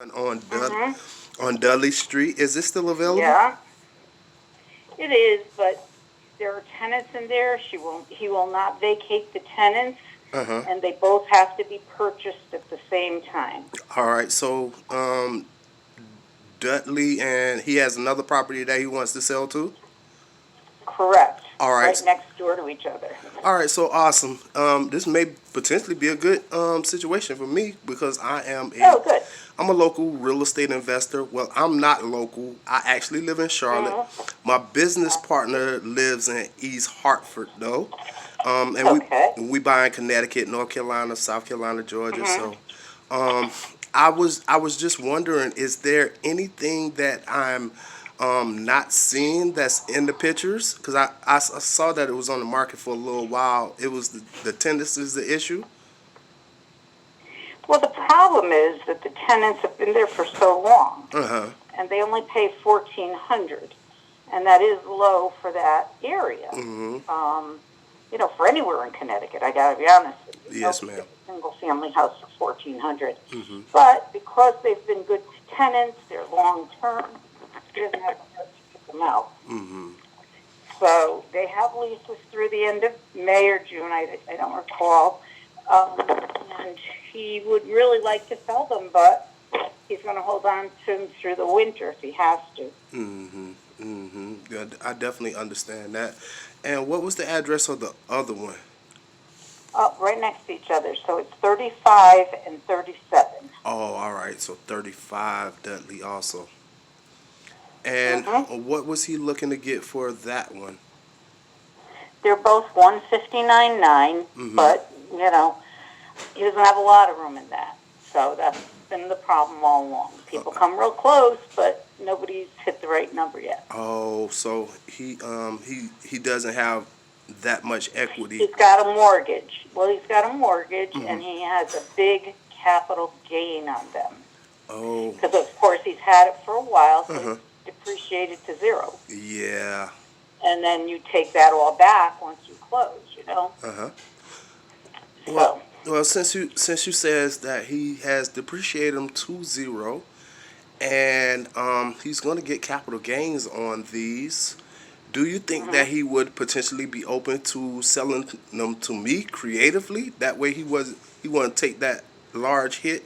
Mm-hmm. On Dudley Street. Is this still available? Yeah, it is, but there are tenants in there. He will not vacate the tenants, Uh huh. and they both have to be purchased at the same time. All right. So Dudley, and he has another property that he wants to sell to. Correct. All right. Right next door to each other. All right. So awesome. This may potentially be a good situation for me because Oh, good. I'm a local real estate investor. Well, I'm not local. I actually live in Charlotte. Mm-hmm. My business partner lives in East Hartford, though. And Okay. we buy in Connecticut, North Carolina, South Carolina, Georgia. Mm-hmm. So, um, I was just wondering, is there anything that I'm not seeing that's in the pictures? Because I saw that it was on the market for a little while. It was the tenants is the issue. Well, the problem is that the tenants have been there for so long, Uh huh. and they only pay $1,400, and that is low for that area. Mm-hmm. For anywhere in Connecticut, I got to be honest with you, Yes, nobody ma'am. gets a single family house for 1,400. Mm-hmm. But because they've been good tenants, they're long term. He doesn't have to kick them out. Mm-hmm. So they have leases through the end of May or June. I don't recall. And he would really like to sell them, but he's going to hold on to them through the winter if he has to. Mm-hmm. Mm-hmm. Yeah, I definitely understand that. And what was the address of the other one? Right next to each other. So it's 35 and 37. Oh, all right. So 35 Dudley also. And Mm-hmm. what was he looking to get for that one? They're both 159.9, Mm-hmm. but he doesn't have a lot of room in that. So that's been the problem all along. People come real close, but nobody's hit the right number yet. Oh, so he doesn't have that much equity. He's got a mortgage. Well, he's got a mortgage, Mm-hmm. and he has a big capital gain on them. Oh, Because, of course, he's had it for a while, so uh-huh. it's depreciated to zero. Yeah. And then you take that all back once you close. Uh-huh. Well, So, well, since you says that he has depreciated them to zero, and he's going to get capital gains on these. Do you think mhm. that he would potentially be open to selling them to me creatively? That way he wouldn't take that large hit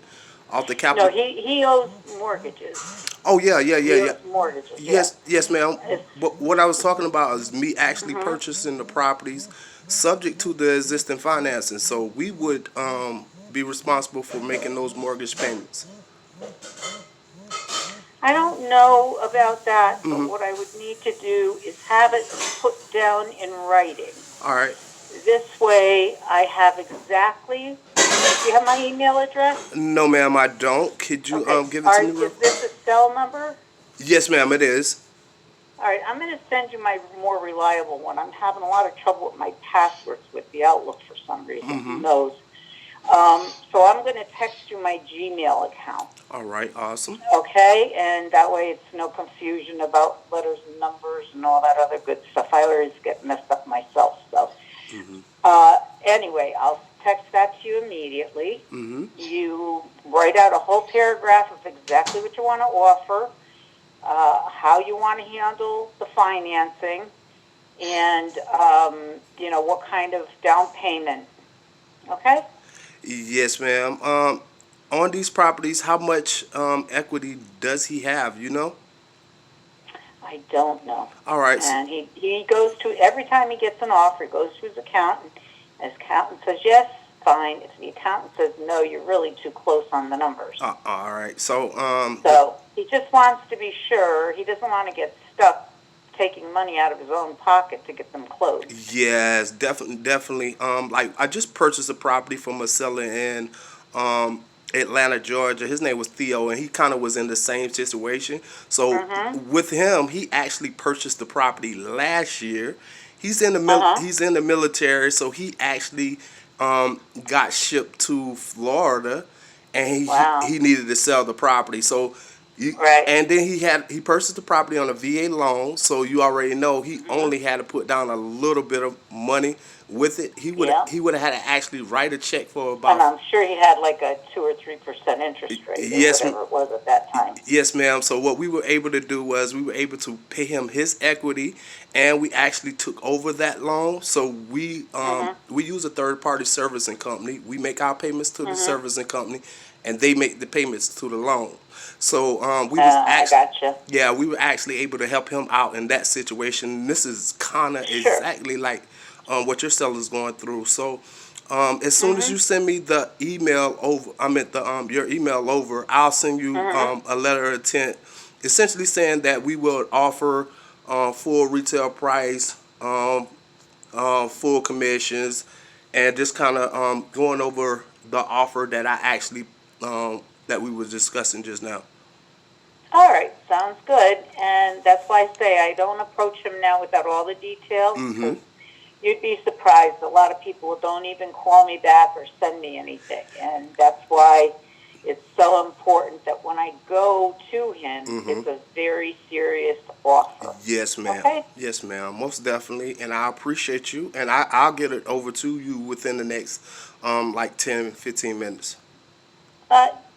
off the No, capital. he owes mortgages. Oh yeah, yeah, yeah, He yeah. owes mortgages, yeah. Yes, yes, ma'am. It's, But what I was talking about is me actually mhm. purchasing the properties subject to the existing financing. So we would be responsible for making those mortgage payments. I don't know about that, but Hmm. what I would need to do is have it put down in writing. All right. This way, I have exactly. Do you have my email address? No, ma'am, I don't. Could you Okay. give it All to right. me, real? Is this a cell number? Yes, ma'am, it is. All right. I'm going to send you my more reliable one. I'm having a lot of trouble with my passwords with the Outlook for some reason. Who Mm-hmm. knows? So I'm going to text you my Gmail account. All right, awesome. Okay, and that way it's no confusion about letters and numbers and all that other good stuff. I always get messed up myself. So Mm-hmm. anyway, I'll text that to you immediately. Mm-hmm. You write out a whole paragraph of exactly what you want to offer, how you want to handle the financing, and what kind of down payment. Okay. Yes, ma'am. On these properties, how much equity does he have? You know? I don't know. All right. And he goes to, every time he gets an offer, he goes to his accountant. His accountant says, yes, fine. If the accountant says, no, you're really too close on the numbers. All right. So So he just wants to be sure. He doesn't want to get stuck taking money out of his own pocket to get them closed. yes, definitely, definitely. Like I just purchased a property from a seller in Atlanta, Georgia. His name was Theo, and he kind of was in the same situation. So Mm-hmm. with him, he actually purchased the property last year. Uh-huh. He's in the military, so he actually got shipped to Florida, and Wow. he needed to sell the property. So you, Right. and then he purchased the property on a VA loan. So you already know he Mm-hmm. only had to put down a little bit of money, with it, Yeah. he would have had to actually write a check for And about. I'm sure he had like a 2 or 3% interest rate or Yes, whatever it was at that time. yes, ma'am. So what we were able to do was we were able to pay him his equity, and we actually took over that loan. So Mhm. we use a third party servicing company. We make our payments to the Mhm. servicing company, and they make the payments to the loan. So we was I actually, gotcha. yeah, we were actually able to help him out in that situation. This is kind of Sure. exactly like what your seller's going through. So as soon as Mhm. you send me the email over, I meant the your email over, I'll send you Mhm. a letter of intent, essentially saying that we will offer full retail price, full commissions, and just kind of going over the offer that I actually that we were discussing just now. All right, sounds good. And that's why I say I don't approach him now without all the details Mm-hmm. because you'd be surprised. A lot of people don't even call me back or send me anything. And that's why it's so important that when I go to him, Mm-hmm. it's a very serious offer. Yes, ma'am. Okay? Yes, ma'am. Most definitely. And I appreciate you. And I'll get it over to you within the next like 10, 15 minutes.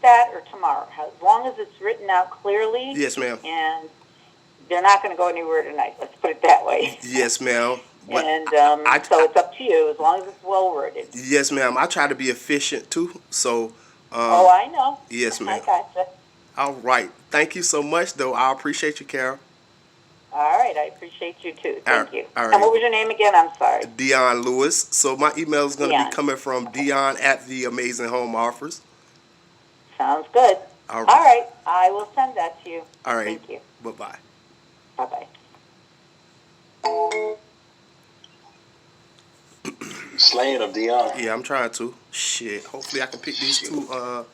That or tomorrow. As long as it's written out clearly Yes, ma'am. and they're not going to go anywhere tonight. Let's put it that way. Yes, ma'am. But And so I it's up to you as long as it's well worded. yes, ma'am. I try to be efficient too. So, Oh, I know. yes, I ma'am. gotcha. All right. Thank you so much, though. I appreciate you, Carol. All right, I appreciate you too. All right. Thank you. All And right. what was your name again? I'm sorry. Dion Lewis. So my email is going to be Dion. coming from Okay. Dion at the Amazing Home Offers. Sounds good. All All right. right, I will send that to you. All right. Thank you. Bye bye. Bye bye. Slaying of Dion. Yeah, I'm trying to. Shit. Hopefully I can pick these Shoot. two